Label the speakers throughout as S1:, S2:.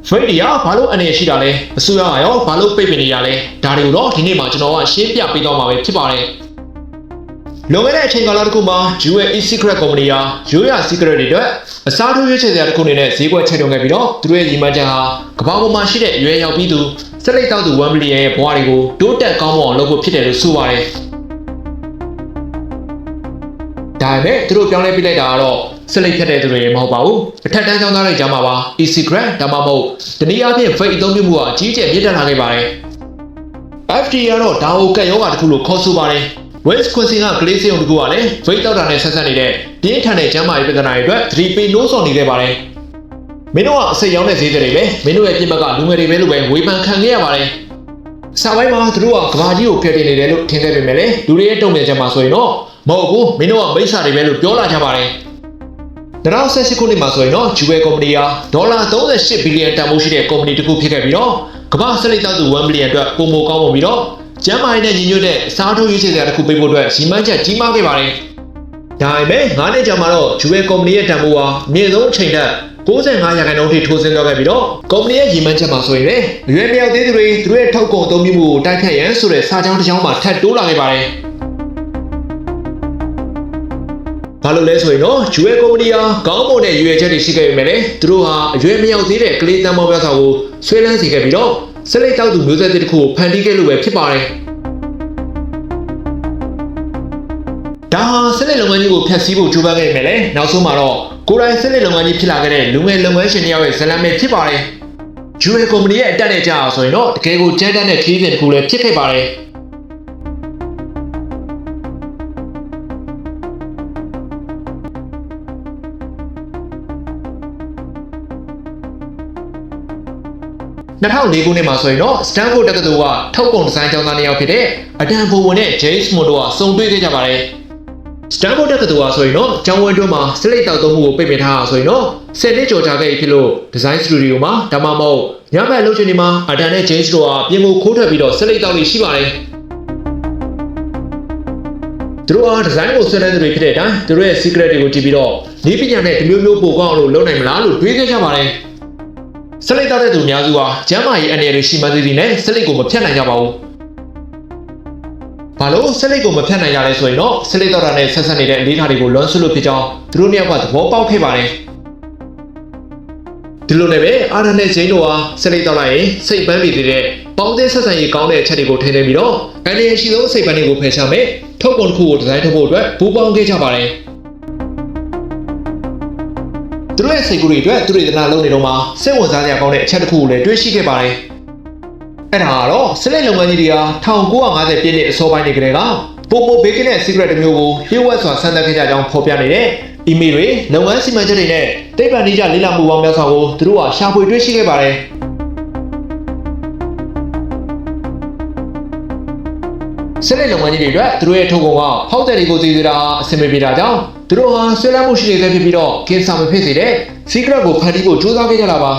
S1: Trade ကဘာလို့အနေရှိတာလဲအစိုးရကရောဘာလို့ပိတ်ပင်နေရလဲဒါတွေကိုတော့ဒီနေ့မှာကျွန်တော်ကရှင်းပြပေးသွားမှာပဲဖြစ်ပါတယ်လွန်ခဲ့တဲ့အချိန်ကာလတစ်ခုမှာ UAE E-Secret Company ကရိုးရာ secret တွေအတွက်အစားထိုးရွေးချယ်စရာတစ်ခုအနေနဲ့ဈေးကွက်ချိန်ထုတ်ခဲ့ပြီးတော့သူတို့ရဲ့ရည်မှန်းချက်ဟာကမ္ဘာပေါ်မှာရှိတဲ့ရွေးရောက်ပြီးသူဆက်လက်တောက်သူ1 billion ရဲ့ဘဝတွေကိုတိုးတက်ကောင်းမွန်အောင်လုပ်ဖို့ဖြစ်တယ်လို့ဆိုပါတယ်ဒါပေမဲ့သူတို့ပြောင်းလဲပြလိုက်တာကတော့ဆက်လက်ဖြတ်တဲ့သူတွေမဟုတ်ပါဘူးအထက်တန်းကျောင်းသားတွေကြားမှာပါ E-Secret ဒါမှမဟုတ်တနည်းအားဖြင့် fake အသုံးပြုမှုကအကြီးအကျယ်မြင့်တက်လာခဲ့ပါတယ် FDA ကတော့ဒါကိုကက်ရောဂါတစ်ခုလို့ခေါ်ဆိုပါတယ်West Queensland ကကလေးစေုံတစ်ခုကလည်း weight တောက်တာနဲ့ဆက်ဆက်နေတဲ့ပြင်းထန်တဲ့ကျန်းမာရေးပြဿနာတွေအတွက်သတိပေးနှိုးဆော်နေခဲ့ပါတယ်။မင်းတို့ကအစိတ်ရောင်းတဲ့ဈေးတွေပဲမင်းတို့ရဲ့ပြစ်မှတ်ကလူငယ်တွေပဲလို့ပဲဝေဖန်ခံခဲ့ရပါတယ်။စာပိုင်းမှာသူတို့ကကဘာကြီးကိုကယ်တင်နေတယ်လို့ထင်ခဲ့ပေမဲ့လည်းလူတွေရဲ့တုံ့ပြန်ချက်မှာဆိုရင်တော့မဟုတ်ဘူးမင်းတို့ကမိစ္ဆာတွေပဲလို့ပြောလာကြပါတယ်။2018ခုနှစ်မှာဆိုရင်တော့ Jewel Company ကဒေါ်လာ38ဘီလီယံတန်ဖိုးရှိတဲ့ company တစ်ခုဖြစ်ခဲ့ပြီးတော့ကမ္ဘာဆက်လက်တောက်သူ1ဘီလီယံအတွက်ပုံမကောင်းပုံပြီးတော့ကျန်းမာရေးနဲ့ညီညွတ်တဲ့အစားထိုးရွေးချယ်စရာတစ်ခုပေးဖို့အတွက်ရည်မှန်းချက်ကြီးမားခဲ့ပါတယ်။ဒါပေမဲ့9နှစ်ကြာမှတော့ Jewel Company ရဲ့တန်ဖိုးဟာအမြင့်ဆုံးအချိန်ထက်95%ထိထိုးဆင်းသွားခဲ့ပြီးတော့ company ရဲ့ရည်မှန်းချက်မှာဆိုရင်လည်းအရွယ်မရောက်သေးသူတွေသူတို့ရဲ့ထုတ်ကုန်အသုံးပြုမှုကိုတိုက်ဖြတ်ရန်ဆိုတဲ့စာကြောင်းတစ်ကြောင်းမှထပ်တိုးလာခဲ့ပါတယ်။ဘာလို့လဲဆိုရင်တော့ Jewel Company ဟာကောင်းမွန်တဲ့ရွေချက်တွေရှိခဲ့ပေမဲ့လည်းသူတို့ဟာအရွယ်မရောက်သေးတဲ့ကလေးတန်းပေါင်းများစွာကိုဆွဲလန်းစေခဲ့ပြီးတော့ဆက်လက်တောက်သူမျိုးဆက်တစ်ခုကိုဖန်တီးခဲ့လို့ပဲဖြစ်ပါတယ်။ဒါဟာဆက်လက်လုပ်ငန်းကြီးကိုဖျက်ဆီးဖို့ကြိုးပမ်းခဲ့ပေမဲ့လည်းနောက်ဆုံးမှာတော့ကိုယ်တိုင်ဆက်လက်လုပ်ငန်းကြီးဖြစ်လာခဲ့တဲ့လူငယ်လုပ်ငန်းရှင်တယောက်ရဲ့ဇာတ်လမ်းပဲဖြစ်ပါတယ်။ Jewel Company ရဲ့အတက်နဲ့ကြာအောင်ဆိုရင်တော့တကယ်ကိုကြမ်းတမ်းတဲ့ခီးစဉ်တစ်ခုလည်းဖြစ်ခဲ့ပါတယ်။2004ခုနှစ်မှာဆိုရင်တော့ Stanford တက္ကသိုလ်ကထုတ်ကုန်ဒီဇိုင်းကျောင်းသားတစ်ယောက်ဖြစ်တဲ့အဒမ်ဘိုဝင်နဲ့ James Moon တို့ကစုံတွေ့ခဲ့ကြပါတယ်။ Stanford တက္ကသိုလ်ကဆိုရင်တော့ကျောင်းဝင်းတွင်းမှာစလိတ်တောက်သုံးမှုကိုပိတ်ပင်ထားတာဆိုရင်တော့10နှစ်ကျော်ကြာခဲ့ပြီဖြစ်လို့ဒီဇိုင်းစတူဒီယိုမှာဒါမှမဟုတ်ညဘက်အလုပ်ချိန်တွေမှာအဒမ်နဲ့ James တို့ကပြင်ကိုခိုးထွက်ပြီးတော့စလိတ်တောက်နေရှိပါတယ်။သူတို့ကဒီဇိုင်းကိုဆွဲလန်းသူတွေဖြစ်တဲ့အတိုင်းသူတို့ရဲ့ secret တွေကိုကြည့်ပြီးတော့ဒီပညာနဲ့ဒီမျိုးမျိုးပို့ကောင်းအောင်လုပ်နိုင်မလားလို့တွေးခဲ့ကြပါတယ်။ဆက်လက်တောက်တဲ့သူအများစုဟာကျန်းမာရေးအနေနဲ့ရှိမှသေးသေးနဲ့ဆက်လက်ကိုမဖြတ်နိုင်ကြပါဘူး။ဘာလို့ဆက်လက်ကိုမဖြတ်နိုင်ကြလဲဆိုရင်တော့ဆက်လက်တောက်တာနဲ့ဆက်ဆက်နေတဲ့အလေးထားတွေကိုလွန်ဆွလို့ဖြစ်ကြောင်းသူတို့နှစ်ယောက်ကသဘောပေါက်ခဲ့ပါတယ်။ဒီလိုနဲ့ပဲအာရန်နဲ့ဂျိန်းတို့ဟာဆက်လက်တောက်လိုက်ရင်စိတ်ပန်းပြီးတဲ့ပေါင်းတဲ့ဆက်ဆံရေးကောင်းတဲ့အချက်တွေကိုထင်နေပြီးတော့အနေနဲ့ရှိသောစိတ်ပန်းတွေကိုဖယ်ရှားမယ်ထုတ်ကုန်တစ်ခုကိုဒီဇိုင်းထုတ်ဖို့အတွက်ပူးပေါင်းခဲ့ကြပါတယ်။သူတို့ရဲ့စိတ်ကူးတွေအတွက်သူတွေတနာလုံးနေတော့မှစိတ်ဝင်စားစရာကောင်းတဲ့အချက်တစ်ခုကိုလည်းတွေ့ရှိခဲ့ပါတယ်။အဲ့ဒါကတော့ဆက်လက်လုပ်ငန်းကြီးတွေက1950ပြည့်နှစ်အစောပိုင်းတွေကတည်းကပိုမိုဘေးကင်းတဲ့ secret တစ်မျိုးကိုလျှို့ဝှက်စွာဆန်းသတ်ခဲ့ကြကြောင်းဖော်ပြနေတဲ့ email တွေလုပ်ငန်းစီမံချက်တွေနဲ့သိပ္ပံနည်းကျလေ့လာမှုပေါင်းများစွာကိုသူတို့ကရှာဖွေတွေ့ရှိခဲ့ပါတယ်။ဆက်လက်လုပ်ငန်းကြီးတွေအတွက်သူတို့ရဲ့ထုတ်ကုန်ကဖောက်တဲ့တွေကိုသိသေးတာအဆင်မပြေတာကြောင့်သူတို့ဟာဆွဲလန်းမှုရှိနေတဲ့ဖြစ်ပြီးတော့ကင်းဆာမဖြစ်စေတဲ့ secret ကိုဖန်တီးဖို့ကြိုးစားခဲ့ကြတာပါ။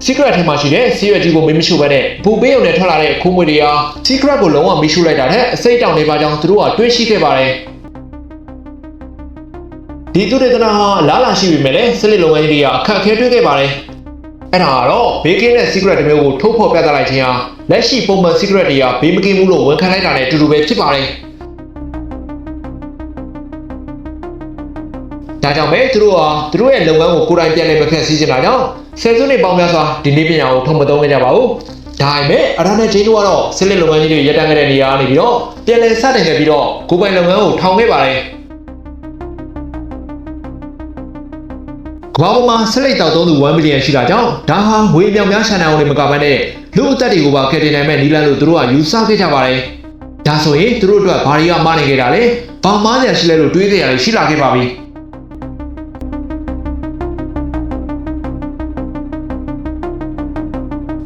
S1: secret ထဲမှာရှိတဲ့ဆေးရွက်ကြီးကိုမင်းမရှို့ဘဲနဲ့ပူပေးုံနဲ့ထွက်လာတဲ့ခိုးမွေတွေဟာ secret ကိုလုံးဝမီးရှို့လိုက်တာနဲ့အစိတ်တောင်နေပါကြောင်းသူတို့ကတွေးရှိခဲ့ပါတယ်။ဒီသူတွေတနာဟာလားလာရှိပေမဲ့လည်းဆက်လက်လုပ်ငန်းကြီးတွေကအခက်အခဲတွေ့ခဲ့ပါတယ်။အဲ့ဒါကတော့ဘေးကင်းတဲ့ secret တစ်မျိုးကိုထုတ်ဖော်ပြသလိုက်ခြင်းဟာလက်ရှိပုံမှန် secret တွေကဘေးမကင်းဘူးလို့ဝန်ခံလိုက်တာနဲ့အတူတူပဲဖြစ်ပါတယ်။ဒါကြောင့်ပဲသူတို့ဟာသူတို့ရဲ့လုပ်ငန်းကိုကိုယ်တိုင်ပြန်လည်မဖျက်ဆီးချင်တာကြောင့်ဆယ်စုနှစ်ပေါင်းများစွာဒီနေ့ပညာကိုထုံမသုံးခဲ့ကြပါဘူး။ဒါပေမဲ့အရာနဲ့ဂျိန်းတို့ကတော့ဆက်လက်လုပ်ငန်းကြီးတွေရပ်တန့်ခဲ့တဲ့နေရာကနေပြီးတော့ပြန်လည်စတင်ခဲ့ပြီးတော့ကိုယ်ပိုင်လုပ်ငန်းကိုထောင်ခဲ့ပါတယ်။ကမ္ဘာပေါ်မှာဆက်လက်တောက်သုံးသူ1 million ရှိတာကြောင့်ဒါဟာငွေပြောင်များရှာနိုင်အောင်လည်းမကဘဲနဲ့လူအသက်တွေကိုပါကယ်တင်နိုင်မဲ့နည်းလမ်းလို့သူတို့ကယူဆခဲ့ကြပါတယ်။ဒါဆိုရင်သူတို့အတွက်ဘာတွေကမှားနေကြတာလဲ။ဘာမှားစရာရှိလဲလို့တွေးကြရတယ်ရှိလာခဲ့ပါပြီ။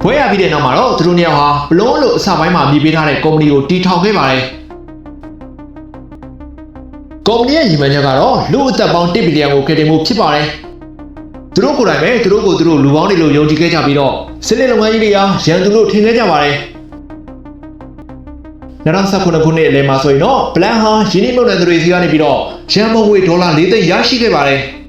S1: ဘွဲရပြီးတဲ့နောက်မှာတော့သူတို့နှစ်ယောက်ဟာဘလုံးလို့အစပိုင်းမှာမြည်ပေးထားတဲ့ကုမ္ပဏီကိုတီထောင်ခဲ့ပါတယ်။ကုမ္ပဏီရဲ့ရည်မှန်းချက်ကတော့လူအသက်ပေါင်း1ဘီလီယံကိုကယ်တင်မှုဖြစ်ပါတယ်။သူတို့ကိုယ်တိုင်ပဲသူတို့ကိုသူတို့လူပေါင်းတွေလို့ယုံကြည်ခဲ့ကြပြီးတော့စစ်လက်လုပ်ငန်းကြီးတွေကရန်သူလို့ထင်ခဲ့ကြပါတယ်။2019ခုနှစ်အလယ်မှာဆိုရင်တော့ Plan ဟာယင်းနှိမ့်မြုပ်နှံသူတွေစီကနေပြီးတော့ရန်ပုံငွေဒေါ်လာ4 သိန်းရရှိခဲ့ပါတယ်။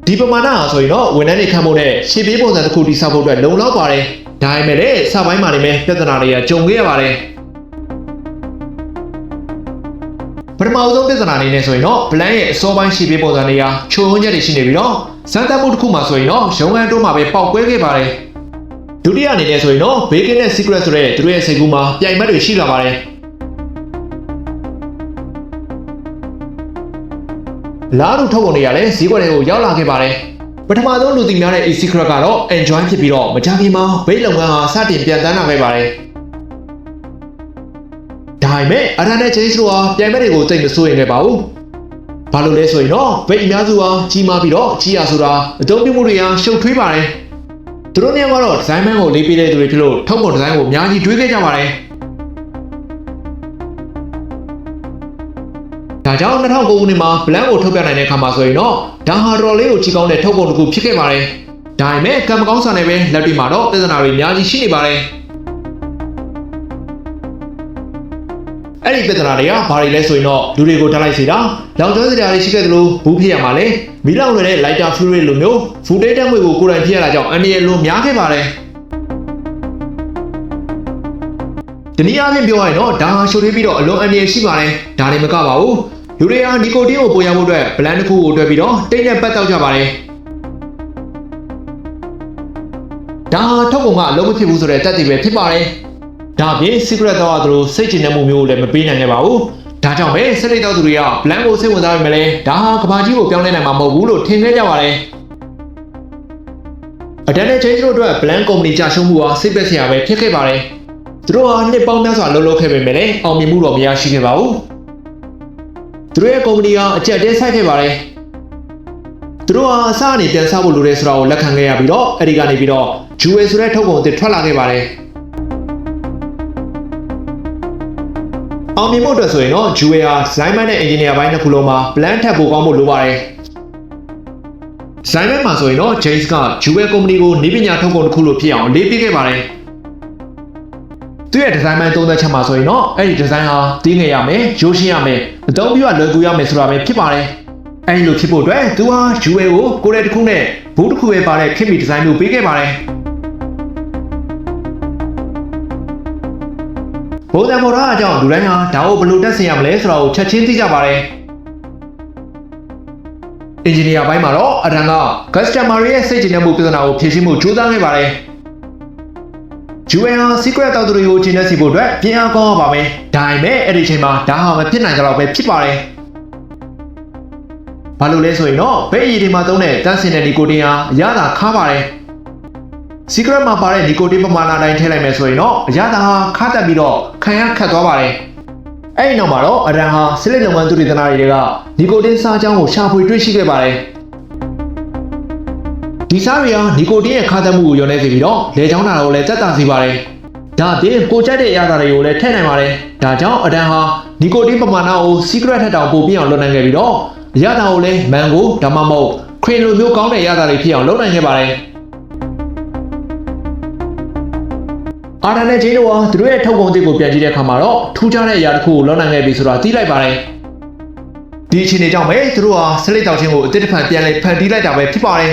S1: ဒီပမာဏဟာဆိုရင်တော့ဝန်ထမ်းတွေခံဖို့နဲ့ရှေ့ပြေးပုံစံတစ်ခုတိစောက်ဖို့အတွက်လုံလောက်ပါတယ်ဒါပေမဲ့လည်းစပိုင်းမှာနေမဲ့ပြဿနာတွေကကြုံခဲ့ရပါတယ်ပထမဆုံးပြဿနာအနေနဲ့ဆိုရင်တော့ plan ရဲ့အစောပိုင်းရှေ့ပြေးပုံစံတွေကချိုးဝန်းချက်တွေရှိနေပြီးတော့စမ်းသပ်မှုတစ်ခုမှဆိုရင်တော့ရုံးခန်းတွင်းမှာပဲပေါက်ကွဲခဲ့ပါတယ်ဒုတိယအနေနဲ့ဆိုရင်တော့ Bacon နဲ့ Secret ဆိုတဲ့သူတို့ရဲ့စိတ်ကူးမှာပြိုင်ဘက်တွေရှိလာပါတယ်လာတို့ထုတ်ပုံတွေကလည်းဈေးကွက်တွေကိုရောက်လာခဲ့ပါတယ်ပထမဆုံးလူသိများတဲ့ Secret ကတော့ enjoy ဖြစ်ပြီးတော့မကြာခင်မှာဘိတ်လုပ်ငန်းဟာစတင်ပြန်တန်းလာခဲ့ပါတယ်ဒါပေမဲ့အရန်နဲ့ James တို့ဟာပြိုင်ဘက်တွေကိုတိတ်မစိုးရင်လည်းပါဘူးဘာလို့လဲဆိုရင်တော့ဘိတ်အများစုဟာကြီးမားပြီးတော့ကြီးရဆိုတာအသုံးပြုမှုတွေဟာရှုပ်ထွေးပါတယ်သူတို့เนี่ยကတော့ဒီဇိုင်းမန်ကိုလေးပေးတဲ့သူတွေဖြစ်လို့ထုတ်ပုံဒီဇိုင်းကိုအများကြီးတွေးခဲ့ကြပါတယ်ဒါကြောင့်2009ခုနှစ်မှာ plan ကိုထုတ်ပြနိုင်တဲ့အခါမှာဆိုရင်တော့ဒါဟာတော်လေးကိုကြီးကောင်းတဲ့ထုတ်ပုံတစ်ခုဖြစ်ခဲ့ပါတယ်ဒါပေမဲ့ကံမကောင်းဆန်နေပဲလက်တွေမှာတော့ပြဿနာတွေအများကြီးရှိနေပါတယ်အဲ့ဒီပြဿနာတွေကဘာတွေလဲဆိုရင်တော့လူတွေကိုထားလိုက်စေတာလောင်ကျွမ်းစရာတွေရှိခဲ့သလိုဘူးဖြစ်ရမှာလေမီးလောင်နေတဲ့ lighter fury လိုမျိုး footage တက်ငွေကိုကိုယ်တိုင်ဖြစ်ရတာကြောင့်အန္တရာယ်လွန်များခဲ့ပါတယ်ဒီနည်းအားဖြင့်ပြောရရင်တော့ဒါဟာရှုပ်ထွေးပြီးတော့အလွန်အန္တရာယ်ရှိပါတယ်ဒါလည်းမကပါဘူးလူတွေဟာနီကိုတင်းကိုပိုရဖို့အတွက် plan တစ်ခုကိုတွဲပြီးတော့တိတ်နဲ့ပတ်တောက်ကြပါတယ်ဒါဟာထုတ်ပုံကအလုံးမဖြစ်ဘူးဆိုတဲ့တက်တည်ပဲဖြစ်ပါတယ်ဒါပြင် secret တော့သူတို့စိတ်ကျဉ်တဲ့မှုမျိုးကိုလည်းမပေးနိုင်ခဲ့ပါဘူးဒါကြောင့်ပဲစရိတ်တော်သူတွေက plan ကိုစိတ်ဝင်စားပေမဲ့လည်းဒါဟာကဘာကြီးကိုပြောင်းလဲနိုင်မှာမဟုတ်ဘူးလို့ထင်ခဲ့ကြပါတယ်အတန်းနဲ့ change တို့အတွက် plan company ကြာရှုံးမှုဟာစိတ်ပျက်စရာပဲဖြစ်ခဲ့ပါတယ်သူတို့ဟာနှစ်ပေါင်းများစွာလှုပ်လှုပ်ခဲ့ပေမဲ့လည်းအောင်မြင်မှုတော့မရရှိခဲ့ပါဘူးသူတို့ရဲ့ company ဟာအကျက်တဲဆိုင်ခဲ့ပါတယ်သူတို့ဟာအစအနေပြန်စားဖို့လိုတယ်ဆိုတာကိုလက်ခံခဲ့ရပြီးတော့အဲဒီကနေပြီးတော့ Jewel ဆိုတဲ့ထုတ်ပုံအသစ်ထွက်လာခဲ့ပါတယ်အောင်မြင်ဖို့အတွက်ဆိုရင်တော့ Jewel ဟာ design နဲ့ engineer ဘိုင်းတစ်ခုလုံးမှာ plan ထပ်ဖို့ကောင်းဖို့လိုပါတယ် design မှာဆိုရင်တော့ James က Jewel company ကိုနည်းပညာထုတ်ပုံတစ်ခုလိုဖြစ်အောင်လေးပေးခဲ့ပါတယ်သူရဲ့ design သုံးသက်ချက်မှာဆိုရင်တော့အဲ့ဒီ design ဟာတင်းငယ်ရမယ်ရိုးရှင်းရမယ်အသုံးပြုရလွယ်ကူရမယ်ဆိုတာပဲဖြစ်ပါတယ်အဲ့ဒီလိုဖြစ်ဖို့အတွက်သူဟာ Jewel ကိုကိုယ်တိုင်တစ်ခုနဲ့ဘူးတစ်ခုပဲပါတဲ့ခင်မီ design မျိုးပေးခဲ့ပါတယ်ဘုံတံမော်ရာအကြောင်းလူတိုင်းဟာဒါကိုဘယ်လိုတက်ဆင်ရမလဲဆိုတာကိုချက်ချင်းသိကြပါတယ်အင်ဂျင်နီယာဘိုင်းမှာတော့အရန်က customer ရဲ့စိတ်ကျဉ်တဲ့မှုပြဿနာကိုဖြေရှင်းမှုကြိုးစားခဲ့ပါတယ်Jewel ဟာ secret တောက်သူတွေကိုကျင်းနေစီဖို့အတွက်ပြင်အားကောင်းပါမယ်ဒါပေမဲ့အဲ့ဒီအချိန်မှာဒါဟာမဖြစ်နိုင်ကြတော့ပဲဖြစ်ပါတယ်ဘာလို့လဲဆိုရင်တော့ဘိတ်ရည်တွေမှာသုံးတဲ့တန်းစင်တဲ့နီကိုတင်းဟာအရသာခါပါတယ် secret မှာပါတဲ့နီကိုတင်းပမာဏတိုင်းထည့်လိုက်မယ်ဆိုရင်တော့အရသာဟာခါတက်ပြီးတော့ခံရခတ်သွားပါတယ်အဲ့ဒီနောက်မှာတော့အရန်ဟာစလစ်လုပ်ငန်းသူတွေတနာတွေကနီကိုတင်းစားကြောင်းကိုရှာဖွေတွေ့ရှိခဲ့ပါတယ်ဒီစားတွေဟာနီကိုတင်းရဲ့ခါတက်မှုကိုရောနေစေပြီးတော့လေချောင်းတာကိုလည်းတက်တာစေပါတယ်ဒါအပြင်ကိုကြိုက်တဲ့အရာတွေကိုလည်းထည့်နိုင်ပါတယ်ဒါကြောင့်အရန်ဟာနီကိုတင်းပမာဏကို secret ထက်တောင်ပိုပြအောင်လုပ်နိုင်ခဲ့ပြီးတော့အရာတာကိုလည်းမန်ကိုဒါမှမဟုတ်ခရင်လိုမျိုးကောင်းတဲ့အရာတာတွေဖြစ်အောင်လုပ်နိုင်ခဲ့ပါတယ်အာရန်နဲ့ဂျင်းတို့ဟာသူတို့ရဲ့ထုတ်ပုံအသစ်ကိုပြန်ကြည့်တဲ့အခါမှာတော့ထူးခြားတဲ့အရာတစ်ခုကိုလုပ်နိုင်ခဲ့ပြီဆိုတာသိလိုက်ပါတယ်ဒီအချိန်ကြောင့်ပဲသူတို့ဟာစလိတ်တောက်ချင်းကိုအသစ်တစ်ဖန်ပြန်လဲဖန်တီးလိုက်တာပဲဖြစ်ပါတယ်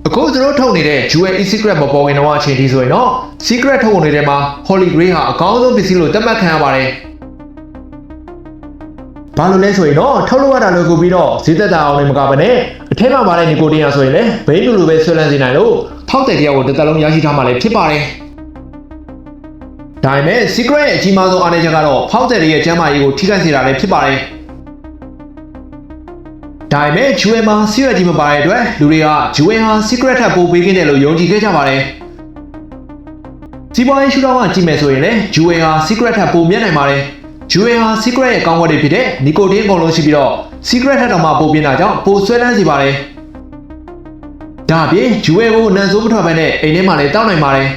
S1: အခုသူတို့ထုတ်နေတဲ့ Jewel Secret မပေါ်ဝင်တော့အချိန်ဒီဆိုရင်တော့ Secret ထုတ်ပုံတွေထဲမှာ Holy Grail ဟာအကောင်းဆုံးပစ္စည်းလို့သတ်မှတ်ခံရပါတယ်ဘာလို့လဲဆိုရင်တော့ထုတ်လို့ရတာလို့ကိုပြီးတော့ဈေးသက်သာအောင်လည်းမကဘဲနဲ့အထက်မှာပါတဲ့နီကိုတင်းရဆိုရင်လည်းဘိန်းလိုပဲဆွဲလန်းစေနိုင်လို့ဖောက်တဲ့တရားကိုတစ်သက်လုံးရရှိထားမှလည်းဖြစ်ပါတယ်ဒါပေမဲ့ secret ရဲ့အကြီးမားဆုံးအားနည်းချက်ကတော့ဖောက်တဲ့ရဲ့ကျန်းမာရေးကိုထိခိုက်စေတာလည်းဖြစ်ပါတယ်ဒါပေမဲ့ Jewel မှာ secret ကြီးမပါတဲ့အတွက်လူတွေက Jewel ဟာ secret ထပ်ပိုပေးခဲ့တယ်လို့ယုံကြည်ခဲ့ကြပါတယ်စီးပွားရေးရှုထောင့်ကကြည့်မယ်ဆိုရင်လည်း Jewel ဟာ secret ထပ်ပိုမြတ်နိုင်ပါတယ်Jewel ဟာ secret ရဲ့ကောင်းဝတ်တွေဖြစ်တဲ့နီကိုတင်းအကုန်လုံးရှိပြီးတော့ secret ထက်တောင်မှပိုပြင်းတာကြောင့်ပိုဆွဲလန်းစေပါတယ်ဒါအပြင် Jewel ကိုနန်ဆိုးမထွက်ဘဲနဲ့အိမ်ထဲမှာလည်းတောက်နိုင်ပါတယ်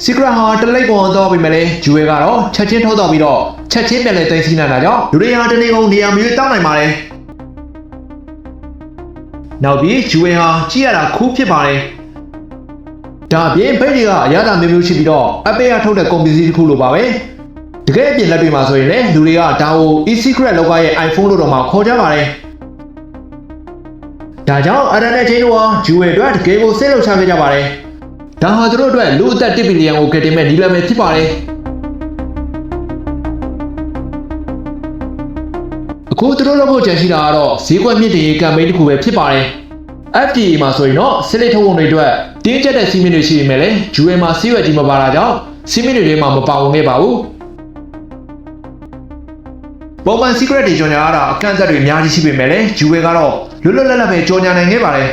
S1: Secret ဟာတလိပ်ပေါ်တော့ပြင်မဲ့လေ Jewel ကတော့ချက်ချင်းထုတ်တော့ပြီးတော့ချက်ချင်းပြန်လဲသိမ်းစီးနိုင်တာကြောင့်လူတွေဟာတနေ့ကုန်နေရာမျိုးတောက်နိုင်ပါတယ်နောက်ပြီး Jewel ဟာကြည့်ရတာ酷ဖြစ်ပါတယ်ဒါအပြင်ဘိတ်တွေကအရသာမျိုးမျိုးရှိပြီးတော့အပေးရထုတ်တဲ့ကုန်ပစ္စည်းတစ်ခုလိုပါပဲတကယ်အပြင်လက်တွေမှာဆိုရင်လည်းလူတွေကဒါကို e-secret လောကရဲ့ iPhone လို့တော့မှခေါ်ကြပါတယ် ဒါကြောင့်အာရန်နဲ့ချင်းတို့ဟာဂျူဝဲအတွက်တကယ်ကိုစိတ်လှုပ်ရှားခဲ့ကြပါတယ်။ဒါဟာသူတို့အတွက်လူအသက်1ဘီလီယံကိုကယ်တင်မဲ့နည်းလမ်းပဲဖြစ်ပါတယ်။အခုသူတို့လုပ်ဖို့ကြံရှိတာကတော့ဈေးကွက်မြင့်တင်ရေးကမ်ပိန်းတစ်ခုပဲဖြစ်ပါတယ်။ FDA မှာဆိုရင်တော့ဆစ်လိထုတ်ပုံတွေအတွက်တင်းကျပ်တဲ့စီးမင်းတွေရှိပေမဲ့လည်းဂျူဝဲမှာစီးရွက်ကြီးမပါတာကြောင့်စီးမင်းတွေထဲမှာမပါဝင်ခဲ့ပါဘူး။ပုံမှန် secret တွေကြော်ညာရတာအကန့်အသတ်တွေအများကြီးရှိပေမဲ့လည်းဂျူဝဲကတော့လွတ်လွတ်လပ်လပ်ပဲကြော်ညာနိုင်ခဲ့ပါတယ်။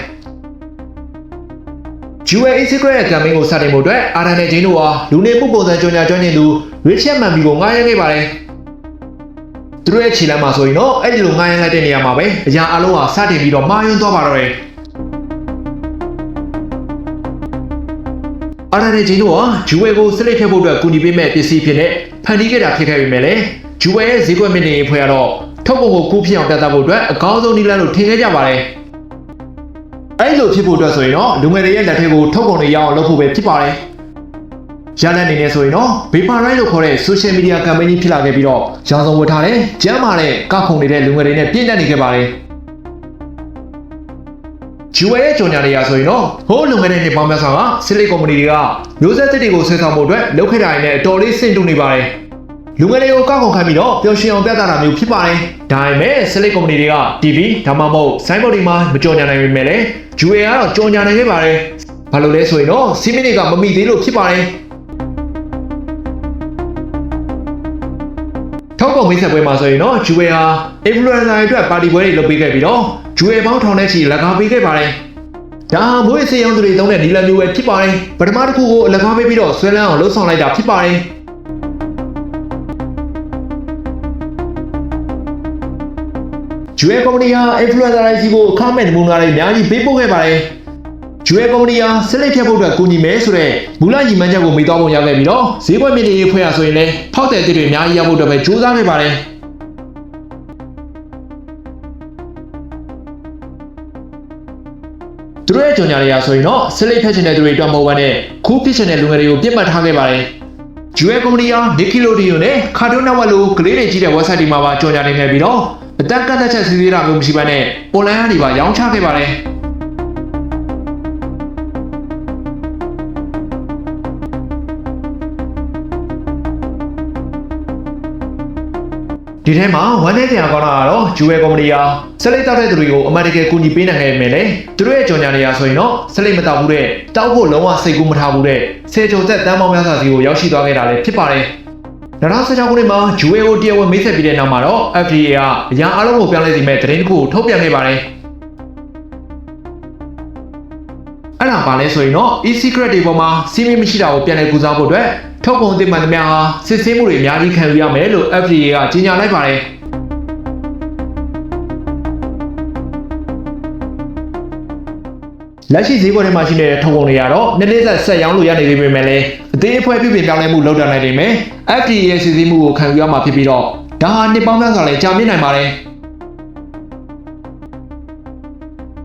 S1: ဂျူဝဲ secret ရဲ့ကမ်ပိန်းကိုစတင်ဖို့အတွက်အာရန်နဲ့ဂျင်းတို့ဟာလူနေမှုပုံစံကြော်ညာကျွမ်းကျင်သူရစ်ချက်မန်ဘီကိုငှားရမ်းခဲ့ပါတယ်။သူတို့ရဲ့ခြေလမ်းမှာဆိုရင်တော့အဲ့ဒီလိုငှားရမ်းလိုက်တဲ့နေရာမှာပဲအရာအလုံးဟာစတင်ပြီးတော့မှားယွင်းသွားပါတော့တယ်။အာရန်နဲ့ဂျင်းတို့ဟာဂျူဝဲကိုစလိတ်ဖြတ်ဖို့အတွက်ကူညီပေးမဲ့ပစ္စည်းဖြစ်နေဖန်တီးခဲ့တာဖြစ်ခဲ့ပေမဲ့လည်းဂျူဝဲရဲ့ဈေးကွက်မြင့်တင်ရေးဖွဲ့ရတော့ထုတ်ကုန်ကိုကူးဖြစ်အောင်ပြသဖို့အတွက်အကောင်းဆုံးနည်းလမ်းလို့ထင်ခဲ့ကြပါတယ်။အဲ့လိုဖြစ်ဖို့အတွက်ဆိုရင်တော့လူငယ်တွေရဲ့လက်ထဲကိုထုတ်ကုန်တွေရအောင်လုပ်ဖို့ပဲဖြစ်ပါတယ်။ရလဒ်အနေနဲ့ဆိုရင်တော့ဘေပါရိုက်လို့ခေါ်တဲ့ social media campaign ကြီးဖြစ်လာခဲ့ပြီးတော့ရောင်စုံဝတ်ထားတဲ့ကျန်းမာတဲ့ကောက်ခုံနေတဲ့လူငယ်တွေနဲ့ပြည့်တတ်နေခဲ့ပါတယ်။ဂျူဝဲရဲ့ကြော်ညာတွေရဆိုရင်တော့ဟိုးလူငယ်တဲ့နှစ်ပေါင်းများစွာကစစ်လိတ်ကုမ္ပဏီတွေကမျိုးဆက်သစ်တွေကိုဆွဲဆောင်ဖို့အတွက်လုပ်ခဲ့တာတွေနဲ့အတော်လေးစင်တူနေပါတယ်။လူငယ်တွေကိုကောက်ခုံခိုင်းပြီးတော့ပျော်ရွှင်အောင်ပြသတာမျိုးဖြစ်ပါတယ်။ဒါပေမဲ့စစ်လိတ်ကုမ္ပဏီတွေက TV ဒါမှမဟုတ်ဆိုင်းဘုတ်တွေမှာမကြော်ညာနိုင်ပေမဲ့လည်းဂျူဝဲကတော့ကြော်ညာနိုင်ခဲ့ပါတယ်။ဘာလို့လဲဆိုရင်တော့စီမင်းတွေကမမိသေးလို့ဖြစ်ပါတယ်။ထောက်ကုန်မိတ်ဆက်ပွဲမှာဆိုရင်တော့ဂျူဝဲဟာ influencer တွေအတွက်ပါတီပွဲတွေလုပ်ပေးခဲ့ပြီးတော့ဂျူဝဲပေါင်းထောင်နဲ့ချီလက်ကားပေးခဲ့ပါတယ်။ဒါဟာမွေးစေးရောင်းသူတွေသုံးတဲ့နည်းလမ်းမျိုးပဲဖြစ်ပါတယ်။ပထမတစ်ခုကိုလက်ကားပေးပြီးတော့ဆွဲလန်းအောင်လှုပ်ဆောင်လိုက်တာဖြစ်ပါတယ်။ဂျူဝဲကုမ္ပဏီဟာ influencer တွေစီကိုအခမဲ့နမူနာတွေအများကြီးပေးပို့ခဲ့ပါတယ်။ဂျူဝဲကုမ္ပဏီဟာစစ်လိတ်ဖြတ်ဖို့အတွက်ကူညီမယ်ဆိုတဲ့မူလရည်မှန်းချက်ကိုမိသွားပုံရခဲ့ပြီးတော့ဈေးကွက်မြင့်တင်ရေးဖွဲ့ရဆိုရင်လည်းဖောက်တယ်တွေအများကြီးရဖို့အတွက်ပဲကြိုးစားခဲ့ပါတယ်။သူတို့ရဲ့ကြော်ညာတွေရဆိုရင်တော့စစ်လိတ်ဖြတ်ချင်တဲ့သူတွေအတွက်မဟုတ်ဘဲနဲ့ခူးဖြစ်ချင်တဲ့လူငယ်တွေကိုပြစ်မှတ်ထားခဲ့ပါတယ်။ဂျူဝဲကုမ္ပဏီဟာ Nickelodeon နဲ့ Cartoon Network လိုကလေးတွေကြီးတဲ့ website တွေမှာပါကြော်ညာနေခဲ့ပြီးတော့အတက်ကန့်သက်ချက်စီးသေးတာမျိုးမရှိဘဲနဲ့ online ကနေပါရောင်းချခဲ့ပါတယ်။ဒီထဲမှာဝမ်းနည်းစရာကောင်းတာကတော့ဂျူဝဲကုမ္ပဏီဟာစလိတ်တောက်တဲ့သူတွေကိုအမှန်တကယ်ကူညီပေးနိုင်ခဲ့ပေမဲ့လည်းသူတို့ရဲ့ကြော်ညာနေရာဆိုရင်တော့စလိတ်မတောက်ဘူးတဲ့တောက်ဖို့လုံးဝစိတ်ကူးမထားဘူးတဲ့ဆယ်ကျော်သက်တန်းပေါင်းများစွာစီကိုရောက်ရှိသွားခဲ့တာလည်းဖြစ်ပါတယ်။2016ခုနှစ်မှာဂျူဝဲကိုတရားဝင်မိတ်ဆက်ပြီးတဲ့နောက်မှာတော့ FDA ကအရာအလုံးကိုပြောင်းလဲစီမဲ့သတင်းတစ်ခုကိုထုတ်ပြန်ခဲ့ပါတယ်။အဲ့ဒါပါလဲဆိုရင်တော့ e-secret တွေပေါ်မှာစီးမင်းမရှိတာကိုပြန်လည်ကူစားဖို့အတွက်ထုတ်ကုန်တင်မှန်သမျှဟာစစ်ဆေးမှုတွေအများကြီးခံယူရမယ်လို့ FDA ကကြေညာလိုက်ပါတယ်။လက်ရှိဈေးကွက်ထဲမှာရှိနေတဲ့ထုတ်ကုန်တွေကတော့နည်းနည်းဆက်ရောင်းလို့ရနေသေးပေမဲ့လည်းအသေးအဖွဲပြုပြင်ပြောင်းလဲမှုလုပ်တာနိုင်နေမယ်။ FDA ရဲ့စစ်ဆေးမှုကိုခံယူရမှာဖြစ်ပြီးတော့ဒါဟာနှစ်ပေါင်းများစွာလည်းကြာမြင့်နိုင်ပါတယ်။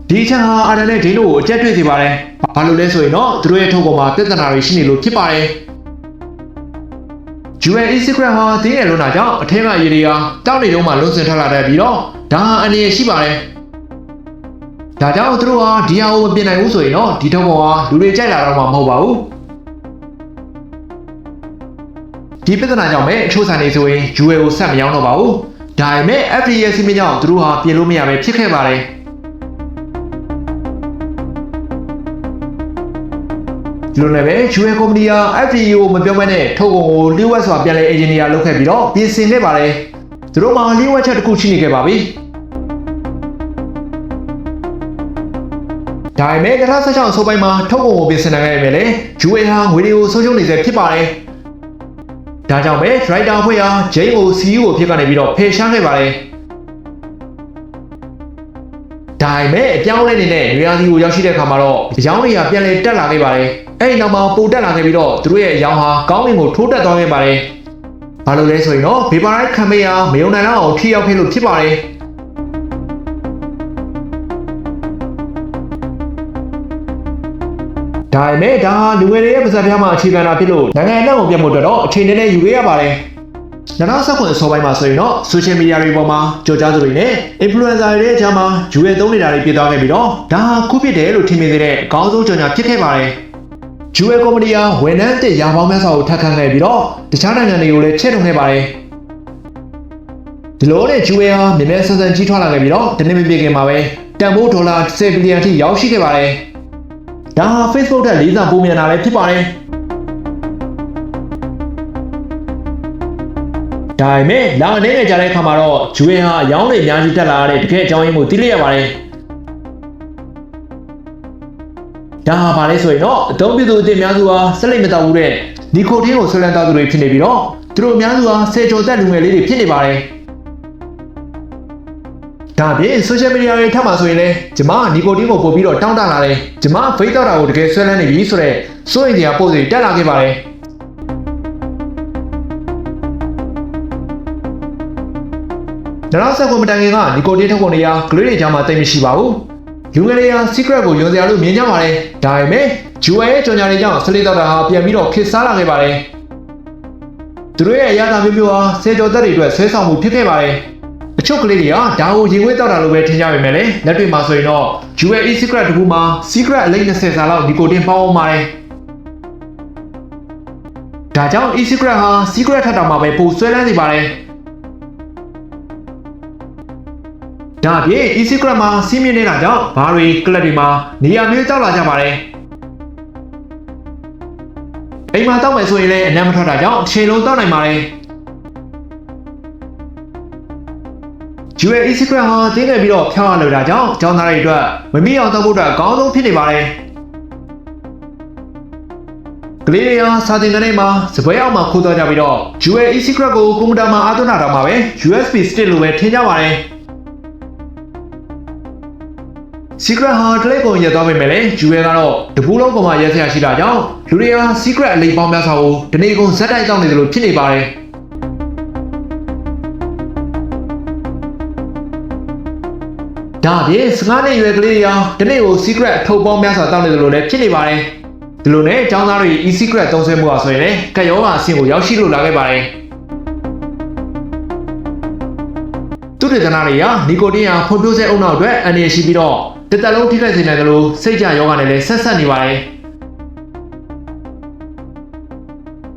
S1: ဒီချာဟာအာရန်နဲ့ဒင်းတို့ကိုအကျက်တွေ့စေပါတယ်။ဘာလို့လဲဆိုရင်တော့သူတို့ရဲ့ထုတ်ကုန်မှာပြဿနာတွေရှိနေလို့ဖြစ်ပါတယ်။ UN e-secret ဟာတင်းရလွန်တာကြောင့်အထက်ကရေတွေကတောက်နေတော့မှလွန်စင်ထွက်လာတဲ့ပြီးတော့ဒါဟာအနေရရှိပါတယ်။ဒါကြောင့်သူတို့ဟာဒီဟာကိုမပြင်နိုင်ဘူးဆိုရင်တော့ဒီထုတ်ကုန်ဟာလူတွေကြိုက်လာတော့မှမဟုတ်ပါဘူး။ဒီပြဿနာကြောင့်ပဲအချို့ဆိုင်တွေဆိုရင် UN ကိုဆက်မရောင်းတော့ပါဘူး။ဒါပေမဲ့ FDA ရဲ့စီမင်းကြောင့်သူတို့ဟာပြင်လို့မရပဲဖြစ်ခဲ့ပါတယ်။ဒီလိုနဲ့ပဲ UN ကုမ္ပဏီဟာ FDA ကိုမပြောမနဲ့ထုတ်ကုန်ကိုလျှို့ဝှက်စွာပြန်လည် engineer လုပ်ခဲ့ပြီးတော့ပြင်ဆင်ခဲ့ပါတယ်။သူတို့မှာလျှို့ဝှက်ချက်တစ်ခုရှိနေခဲ့ပါပြီ။ဒါပေမဲ့2016အစိုးပိုင်းမှာထုတ်ကုန်ကိုပြင်ဆင်နိုင်ခဲ့ပေမဲ့လည်း UN ဟာငွေတွေကိုဆုံးရှုံးနေစေဖြစ်ပါတယ်။ဒါကြောင့်ပဲ Writer အဖွဲ့ဟာ Jane ကို CEO အဖြစ်ကနေပြီးတော့ဖယ်ရှားခဲ့ပါတယ်။ဒါပေမဲ့အပြောင်းအလဲနေတဲ့နေရာစီကိုရောက်ရှိတဲ့အခါမှာတော့အယောင်းတွေကပြန်လည်တက်လာခဲ့ပါတယ်။အဲ့ဒီနောက်မှာပိုတက်လာခဲ့ပြီးတော့သူတို့ရဲ့အယောင်းဟာကောင်းကင်ကိုထိုးတက်သွားခဲ့ပါတယ်။ဘာလို့လဲဆိုရင်တော့ Vaporite campaign ဟာမယုံနိုင်တော့အောင်ထိရောက်ခဲ့လို့ဖြစ်ပါတယ်။ဒါပေမဲ့ဒါဟာလူငယ်တွေရဲ့ပါဇက်ပြားမှာအခြေခံတာဖြစ်လို့နိုင်ငံအနှံ့ကိုပြတ်မှုအတွက်တော့အချိန်နဲ့ယူခဲ့ရပါတယ်။ 2019အစောပိုင်းမှာဆိုရင်တော့ social media တွေပေါ်မှာကြော်ကြားသူတွေနဲ့ influencer တွေရဲ့အကြားမှာဂျူဝဲသုံးနေတာတွေပြသွားခဲ့ပြီးတော့ဒါဟာခုဖြစ်တယ်လို့ထင်မိသေးတဲ့အကောင်းဆုံးကြော်ညာဖြစ်ခဲ့ပါတယ်။ဂျူဝဲကုမ္ပဏီဟာဝန်ထမ်းတစ်ရာပေါင်းများစွာကိုထပ်ခန့်ခဲ့ပြီးတော့တခြားနိုင်ငံတွေကိုလည်းချဲ့ထွင်ခဲ့ပါတယ်။ဒီလိုနဲ့ဂျူဝဲဟာမြဲဆန်ဆန်ကြီးထွားလာခဲ့ပြီးတော့ဒီနေ့မပြည့်ခင်မှာပဲတန်ဖိုးဒေါ်လာ10ဘီလီယံထိရောက်ရှိခဲ့ပါတယ်။ဒါဟာ Facebook ထက်4ဆပိုမြန်တာလည်းဖြစ်ပါတယ်။ဒါပေမဲ့လာအနေနဲ့ကြားတဲ့အခါမှာတော့ဂျူဝဲဟာရောင်းနေအများကြီးတက်လာတဲ့တကယ်အကြောင်းရင်းကိုသိလိုက်ရပါတယ်။ဒါဟာဘာလဲဆိုရင်တော့အသုံးပြုသူအသစ်များစုဟာဆက်လက်မတောက်ဘူးတဲ့နီကိုတင်းကိုဆွဲလန်းတောက်သူတွေဖြစ်နေပြီးတော့သူတို့အများစုဟာဆယ်ကျော်သက်လူငယ်လေးတွေဖြစ်နေပါတယ်။ဒါပြင် social media တွေထပ်မှာဆိုရင်လည်းကျွန်မနီကိုတင်းကိုပို့ပြီးတော့တောင်းတလာတယ်။ကျွန်မဖိတ်တောက်တာကိုတကယ်ဆွဲလန်းနေပြီဆိုတော့စိုးရိမ်စရာပို့တွေတက်လာခဲ့ပါတယ်။2019မတိုင်ခင်ကနီကိုတင်းထုတ်ကုန်တွေကကလေးတွေကြားမှာတိတ်မရှိပါဘူး။လူငယ်တွေက secret ကိုယွန်စရာလို့မြင်ကြပါတယ်။ဒါပေမဲ့ဂျူဝဲရဲ့ကြော်ညာတွေကြောင့်ဆလေးတောက်တာဟာပြန်ပြီးတော့ခစ်စားလာခဲ့ပါတယ်။သူတို့ရဲ့အရာသာမျိုးမျိုးဟာဆယ်ကျော်သက်တွေအတွက်ဆွဲဆောင်မှုဖြစ်ခဲ့ပါတယ်။အချို့ကလေးတွေကဒါကိုရင်ဝဲတောက်တာလို့ပဲထင်ကြပေမဲ့လည်းလက်တွေ့မှာဆိုရင်တော့ဂျူဝဲ e-secret တခုမှာ secret အလိပ်20စာလောက်နီကိုတင်းပေါင်းအောင်ပါတယ်။ဒါကြောင့် e-secret ဟာ secret ထက်တောင်မှပဲပိုဆွဲလန်းနေပါတယ်။ဒါပြင် e-secret မှာစီးမြင့်နေတာကြောင့်ဘာတွေကလပ်တွေမှာနေရာမျိုးတောက်လာကြပါတယ်။အိမ်မှာတောက်မယ်ဆိုရင်လည်းအနံ့မထွက်တာကြောင့်အချိန်လုံးတောက်နိုင်ပါတယ်။ဂျူဝဲ e-secret ဟာတင်းခဲ့ပြီးတော့ဖျောက်ရလို့တာကြောင့်ကျောင်းသားတွေအတွက်မမိအောင်တောက်ဖို့အတွက်အကောင်းဆုံးဖြစ်နေပါတယ်။ကလေးတွေဟာစာသင်ခန်းထဲမှာစပွဲအောက်မှာခိုးသွားကြပြီးတော့ဂျူဝဲ e-secret ကိုကွန်ပျူတာမှာအားသွင်းတာတော့မှာပဲ USB stick လို့ပဲထင်ကြပါတယ်။ secret ဟာတလိပ်ကုန်ရသွားပေမဲ့လည်းဂျူဝဲကတော့တပူးလုံးပေါ်မှာရက်စရာရှိတာကြောင့်လူတွေဟာ secret အလိပ်ပေါင်းများစွာကိုဒီနေ့ကုန်ဇက်တိုက်တောက်နေတယ်လို့ဖြစ်နေပါတယ်။ဒါပြင်15နှစ်ရွယ်ကလေးတွေဟာဒီနေ့ကို secret အထုပ်ပေါင်းများစွာတောက်နေတယ်လို့လည်းဖြစ်နေပါတယ်။ဒီလိုနဲ့ကျောင်းသားတွေ e-secret သုံးစွဲမှုဟာဆိုရင်လည်းကက်ရောဂါအဆင့်ကိုရောက်ရှိလို့လာခဲ့ပါတယ်။သူတွေသနာတွေကနီကိုတင်းဟာဖွံ့ဖြိုးဆဲအုံနောက်အတွက်အန္တရာယ်ရှိပြီးတော့တသက်လုံးထိခိုက်စေနိုင်တယ်လို့စိတ်ကြယောဂနဲ့လည်းဆက်ဆက်နေပါတယ်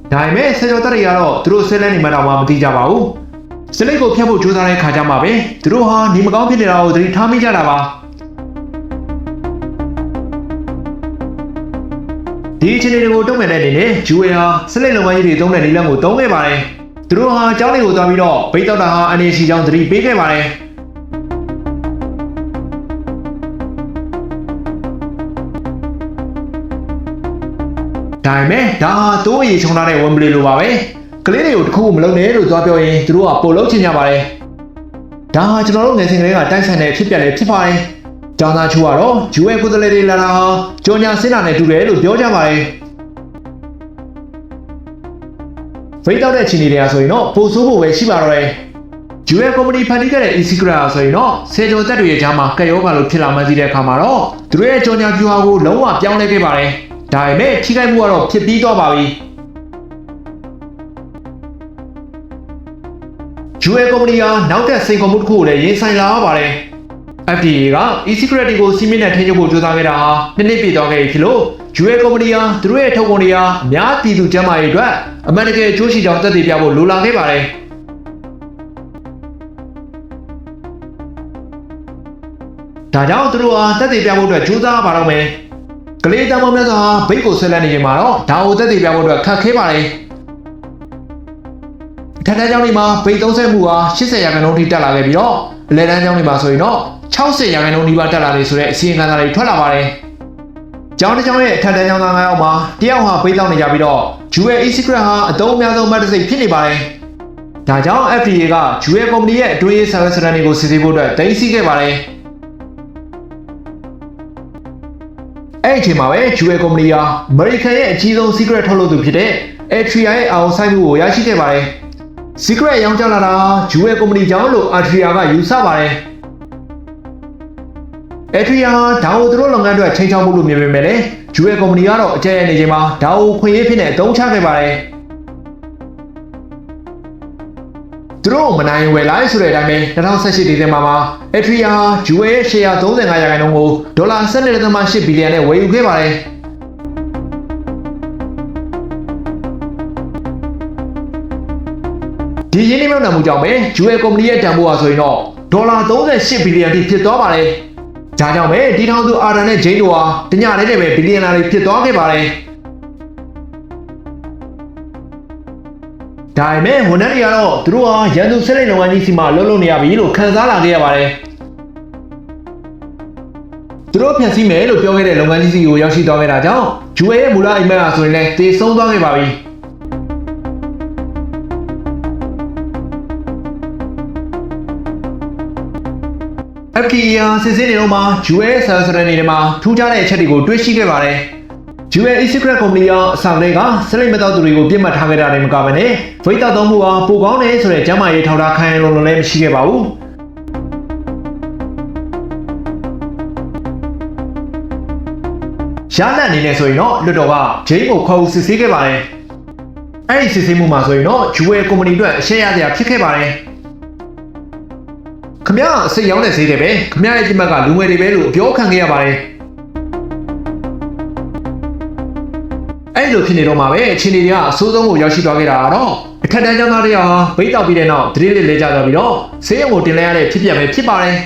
S1: ။ဒါပေမဲ့ဆယ်ကျော်သက်တွေကတော့သူတို့ဆဲလန်းနေမှတော့မသိကြပါဘူး။စလိတ်ကိုဖျက်ဖို့ကြိုးစားတဲ့ခါကျမှပဲသူတို့ဟာနေမကောင်းဖြစ်နေတာကိုသတိထားမိကြတာပါ။ဒီအခြေအနေတွေကိုတုံ့ပြန်တဲ့အနေနဲ့ဂျူဝဲဟာစလိတ်လုံမကြီးတွေသုံးတဲ့နည်းလမ်းကိုသုံးခဲ့ပါတယ်။သူတို့ဟာကျောင်းတွေကိုသွားပြီးတော့ဘိတ်တောက်တာဟာအနေရှိကြောင်းသတိပေးခဲ့ပါတယ်။ဒါပေမဲ့ဒါဟာတိုးရီချုံထားတဲ့ဝင်ပလီလိုပါပဲကလေးတွေကိုတခုမလုံးနဲ့လို့သွားပြောရင်သူတို့ကပို့လုံးချင်ကြပါတယ်ဒါဟာကျွန်တော်တို့ငယ်စဉ်ကလေးကတိုက်ဆိုင်တဲ့ဖြစ်ပျက်လေးဖြစ်ပါတယ်ကျောင်းသားချို့ကတော့ဂျူဝဲကိုယ်စားလှယ်တွေလာတာဟာကြော်ညာစင်းတာနဲ့တူတယ်လို့ပြောကြပါတယ်ဖိတ်တောက်တဲ့ချင်းတွေကဆိုရင်တော့ပို့ဆိုးဖို့ပဲရှိပါတော့တယ်ဂျူဝဲကုမ္ပဏီဖန်တီးခဲ့တဲ့ e-secret ဆိုရင်တော့ဆယ်ကျော်သက်တွေရဲ့ကြားမှာကက်ရောဂါလိုဖြစ်လာမှသိတဲ့အခါမှာတော့သူတို့ရဲ့ကြော်ညာပြူဟာကိုလုံးဝပြောင်းလဲခဲ့ပါတယ်ဒါပေမဲ့ထိခိုက်မှုကတော့ဖြစ်ပြီးသွားပါပြီဂျူဝဲကုမ္ပဏီကနောက်ထပ်စိန်ခေါ်မှုတစ်ခုကိုလည်းရင်ဆိုင်လာရပါတယ် FDA က e-secret တွေကိုစီးမင်းနဲ့ထိန်းချုပ်ဖို့ကြိုးစားခဲ့တာဟာနှစ်ပြည့်သွားခဲ့ပြီဖြစ်လို့ဂျူဝဲကုမ္ပဏီကသူတို့ရဲ့ထုတ်ကုန်တွေဟာအများပြည်သူကျန်းမာရေးအတွက်အမှန်တကယ်အကျိုးရှိကြောင်းသက်သေပြဖို့လိုလားခဲ့ပါတယ်ဒါကြောင့်သူတို့ဟာသက်သေပြဖို့အတွက်ကြိုးစားပါတော့မယ်ကလေးတောင်များစွာဘိတ်ကိုဆွဲလန်းနေချိန်မှာတော့ဒါကိုသက်သေပြဖို့အတွက်ခက်ခဲပါတယ်ထက်တန်းကျောင်းတွေမှာဘိတ်သုံးဆဲမှုဟာ80%ထိတက်လာခဲ့ပြီးတော့အလယ်တန်းကျောင်းတွေမှာဆိုရင်တော့60%နီးပါးတက်လာနေဆိုတဲ့အစီရင်ခံစာတွေထွက်လာပါတယ်ကျောင်းတစ်ကျောင်းရဲ့ထက်တန်းကျောင်းသား9ယောက်မှာတယောက်ဟာဘိတ်တောက်နေကြပြီးတော့ဂျူဝဲ e-secret ဟာအသုံးအများဆုံးမတ်တစိတ်ဖြစ်နေပါတယ်ဒါကြောင့် FDA ကဂျူဝဲကုမ္ပဏီရဲ့အတွင်းရေးစာရွက်စာတမ်းတွေကိုစစ်ဆေးဖို့အတွက်တင်စီခဲ့ပါတယ်အဲ့ဒီအချိန်မှာပဲဂျူဝဲကုမ္ပဏီဟာအမေရိကန်ရဲ့အကြီးဆုံး secret ထုတ်လုပ်သူဖြစ်တဲ့ Altria ရဲ့အောင်ဆိုင်မှုကိုရရှိခဲ့ပါတယ်။ secret ရောင်းချလာတာဂျူဝဲကုမ္ပဏီကြောင့်လို့ Altria ကယူဆပါတယ်။ Altria ဒါကိုသူတို့လုပ်ငန်းအတွက်ချိန်ချောက်မှုလို့မြင်ပေမဲ့လည်းဂျူဝဲကုမ္ပဏီကတော့အကြမ်းရနေချိန်မှာဒါကိုခွင့်ရေးဖြစ်နေအသုံးချခဲ့ပါတယ်။ သူတို့မနိုင်ဝယ်လိုက်ဆိုတဲ့အတိုင်းပဲ2018ဒီဇင်ဘာမှာအထရီယာဂျူဝဲရဲ့ရှယ်ယာ35ရာခိုင်နှုန်းကိုဒေါ်လာ12.8ဘီလီယံနဲ့ဝယ်ယူခဲ့ပါတယ်ဒီရင်းနှီးမြှုပ်နှံမှုကြောင့်ပဲဂျူဝဲကုမ္ပဏီရဲ့တန်ဖိုးဟာဆိုရင်တော့ဒေါ်လာ38ဘီလီယံထိဖြစ်သွားပါတယ်။ဒါကြောင့်ပဲဒီထောင်သူအာဒန်နဲ့ဂျိန်းတို့ဟာတညလေးနဲ့ပဲဘီလီယံနာတွေဖြစ်သွားခဲ့ပါတယ်။ဒါပေမဲ့ဝန်ထမ်းတွေကတော့သူတို့ဟာရန်သူဆက်လက်လုပ်ငန်းကြီးစီမှာလှုပ်လှုပ်နေရပြီလို့ခံစားလာခဲ့ရပါတယ်။သူတို့ဖျက်ဆီးမယ်လို့ပြောခဲ့တဲ့လုပ်ငန်းကြီးစီကိုရောက်ရှိသွားခဲ့တာကြောင့်ဂျူဝဲရဲ့မူလအိမ်မက်ဟာဆိုရင်လည်းသေဆုံးသွားခဲ့ပါပြီ။ FTA စစ်စစ်နေတော့မှာ US ဆာစရနေတွေမှာထူးခြားတဲ့အချက်တွေကိုတွေ့ရှိခဲ့ပါတယ်။ US Secret Company ကအဆောင်တွေကစလိတ်မတော်သူတွေကိုပြစ်မှတ်ထားခဲ့တာတွေမကဘဲနဲ့ဗိတ်တောက်သုံးမှုဟာပိုကောင်းတယ်ဆိုတဲ့ကျမ်းမာရေးထောက်ထားခိုင်းလုံးလုံးလည်းမရှိခဲ့ပါဘူး။ရလတ်အနေနဲ့ဆိုရင်တော့လွတ်တော်ကဂျိမ်းကိုခေါ်စစ်ဆေးခဲ့ပါတယ်။အဲ့ဒီစစ်ဆေးမှုမှာဆိုရင်တော့ US Company အတွက်အရှက်ရစရာဖြစ်ခဲ့ပါတယ်။ခမရအစိတ်ရောင်းတဲ့ဈေးတွေပဲခမရရဲ့ပြစ်မှတ်ကလူငယ်တွေပဲလို့ပြောခံခဲ့ရပါတယ်အဲ့လိုဖြစ်နေတော့မှပဲအခြေအနေတွေကအဆိုးဆုံးကိုရောက်ရှိသွားခဲ့တာကတော့အထက်တန်းကျောင်းသားတွေဟာဗိတ်တောက်ပြီးတဲ့နောက်တတိလေးလဲကြသွားပြီးတော့ဈေးရုံကိုတင်လိုက်ရတဲ့ဖြစ်ပျက်ပဲဖြစ်ပါတယ်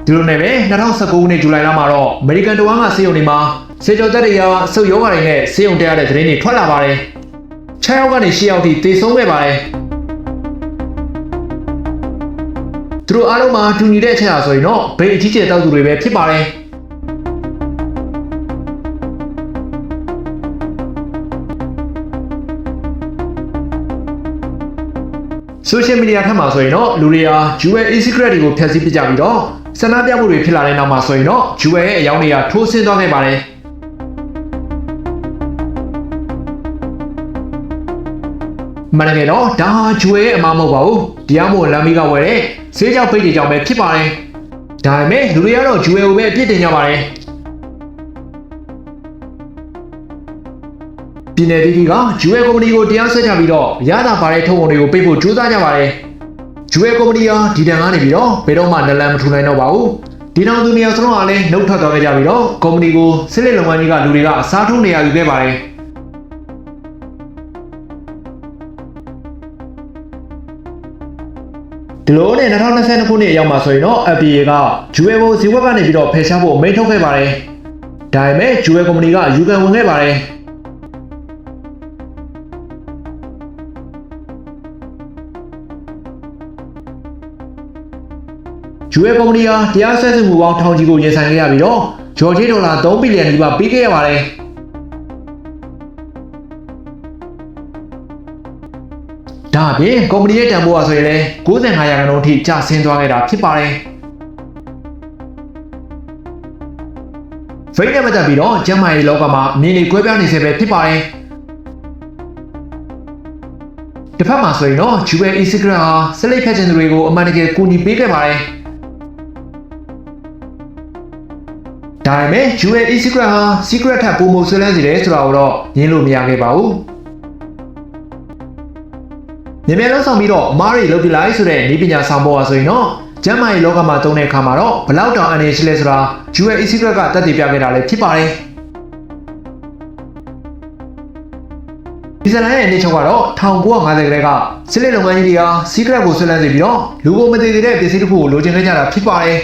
S1: ဒီလိုနဲ့ပဲ2019ခုနှစ်ဇူလိုင်လမှာတော့အမေရိကန်တဝန်းကဈေးရုံတွေမှာစေကျော်သက်တွေရောအဆုတ်ရောဂါတွေနဲ့ဈေးရုံတက်ရတဲ့သတင်းတွေထွက်လာပါတယ်6ယောက်ကနေ10ယောက်ထိသေဆုံးခဲ့ပါတယ်သူတို့အားလုံးမှာတူညီတဲ့အချက်အဆိုရင်တော့ဗိတ်အကြီးကျယ်တောက်သူတွေပဲဖြစ်ပါတယ်ဆိုရှယ်မီဒီယာထက်မှာဆိုရင်တော့လူတွေဟာ US e-secret တွေကိုဖျက်ဆီးပစ်ကြပြီးတော့ဆန္ဒပြမှုတွေဖြစ်လာတဲ့နောက်မှာဆိုရင်တော့ US ရဲ့အယောင်တွေကထိုးဆင်းသွားခဲ့ပါတယ်မနက်ကတော့ဒါဟာဂျွဲအမမဟုတ်ပါဘူးတရားမို့လမ်းမီးကဝယ်တဲ့ဈေးကြောက်ပိတ်တွေကြောင့်ပဲဖြစ်ပါတယ်ဒါပေမဲ့လူတွေကတော့ဂျွဲကိုပဲအပြစ်တင်ကြပါတယ်ပြည်နယ်ပြည်ကဂျွဲကုမ္ပဏီကိုတရားစွဲကြပြီးတော့ရတာပါတဲ့ထုံးပုံတွေကိုပိတ်ဖို့ကြိုးစားကြပါတယ်ဂျွဲကုမ္ပဏီဟာဒီတန်ကနေပြီးတော့ဘယ်တော့မှနလန်မထူနိုင်တော့ပါဘူးဒီနောက်သူနေရာစလုံးကလည်းနှုတ်ထွက်သွားကြပြီးတော့ကုမ္ပဏီကိုစစ်လက်လုပ်ငန်းကြီးကလူတွေကအစားထိုးနေရယူခဲ့ပါတယ်ဒီလိုနဲ့2022ခုနှစ်အရောက်မှာဆိုရင်တော့ FTA ကဂျူဝဲကိုဈေးကွက်ကနေပြီးတော့ဖယ်ရှားဖို့အမိန့်ထုတ်ခဲ့ပါတယ်။ဒါပေမဲ့ဂျူဝဲကုမ္ပဏီကယူကန်ဝင်ခဲ့ပါတယ်။ဂျူဝဲကုမ္ပဏီကတရားစွဲဆိုမှုပေါင်းထောင်ချီကိုရင်ဆိုင်ခဲ့ရပြီးတော့ဂျော်ဂျီဒေါ်လာ3ဘီလီယံနီးပါးပေးခဲ့ရပါတယ်။ဒါအပြင်ကုမ္ပဏီရဲ့တန်ဖိုးဟာဆိုရင်လည်း95ရာခိုင်နှုန်းအထိကျဆင်းသွားခဲ့တာဖြစ်ပါတယ်။ဗိတ်နဲ့ပတ်သက်ပြီးတော့ကျန်းမာရေးလောကမှာအမြင်တွေကွဲပြားနေစေပဲဖြစ်ပါတယ်။တစ်ဖက်မှာဆိုရင်တော့ US e-secret ဟာစလိတ်ဖက်ချင်သူတွေကိုအမှန်တကယ်ကူညီပေးခဲ့ပါတယ်။ဒါပေမဲ့ US e-secret ဟာ secret ထက်ပိုမိုဆွေးနွေးစေတယ်ဆိုတာကိုတော့ညင်းလို့မရခဲ့ပါဘူး။မြင်မြန်လုံးဆောင်ပြီးတော့အမားတွေလုပ်ပြလိုက်ဆိုတဲ့နည်းပညာဆောင်ပေါ်ဟာဆိုရင်တော့ကျမ်းမာရေးလောကမှာသုံးတဲ့အခါမှာတော့ဘလောက်တောင်အန္တရာယ်ရှိလဲဆိုတာ US e-secret ကတက်တည်ပြခဲ့တာလည်းဖြစ်ပါတယ်ဒီဇလန်ရဲ့အနေချုပ်ကတော့1950ကတည်းကစစ်လက်လုပ်ငန်းကြီးတွေဟာ secret ကိုဆွဲလန်းစေပြီးတော့လူကိုမသိသေးတဲ့ပစ္စည်းတစ်ခုကိုလိုချင်ခဲ့ကြတာဖြစ်ပါတယ်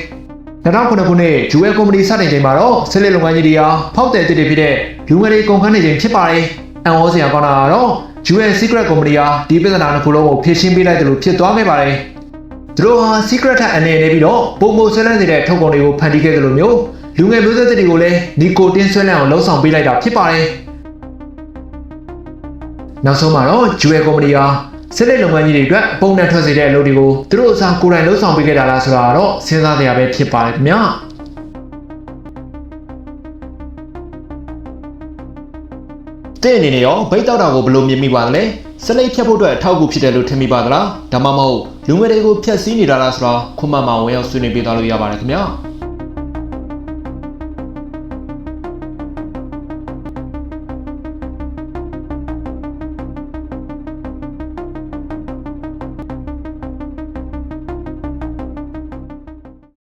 S1: 2009ခုနှစ် US ကုမ္ပဏီစတင်ချိန်မှာတော့စစ်လက်လုပ်ငန်းကြီးတွေဟာဖောက်တယ်တစ်တွေဖြစ်တဲ့လူငယ်တွေကုန်ခန်းနေချိန်ဖြစ်ပါတယ်အန်ဟောစရာကောင်းတာကတော့ US Secret Company ဟာဒီပြဿနာတစ်ခုလုံးကိုဖြေရှင်းပေးလိုက်တယ်လို့ဖြစ်သွားခဲ့ပါတယ်သူတို့ဟာ Secret ထက်အနေနဲ့ပြီးတော့ပုံပုံဆွဲလန်းနေတဲ့ထုတ်ကုန်တွေကိုဖန်တီးခဲ့တယ်လို့မျိုးလူငယ်မျိုးဆက်တွေကိုလည်းနီကိုတင်ဆွဲလန်းအောင်လှုံ့ဆော်ပေးလိုက်တာဖြစ်ပါတယ်နောက်ဆုံးမှာတော့ US Company ဟာစစ်လက်လုပ်ငန်းကြီးတွေအတွက်ပုံနဲ့ထွက်စေတဲ့အလုပ်တွေကိုသူတို့အစားကိုယ်တိုင်လှုံ့ဆော်ပေးခဲ့တာလားဆိုတာတော့စဉ်းစားစရာပဲဖြစ်ပါတယ်ခင်ဗျာတဲ့အနေနဲ့ရောဗိတ်တောက်တာကိုဘယ်လိုမြင်မိပါသလဲစလိတ်ဖြတ်ဖို့အတွက်အထောက်အကူဖြစ်တယ်လို့ထင်မိပါသလားဒါမှမဟုတ်လူငယ်တွေကိုဖျက်ဆီးနေတာလားဆိုတော့ခုမှဝင်ရောက်ဆွေးနွေးပေးသွားလို့ရပါတယ်ခင်ဗျာ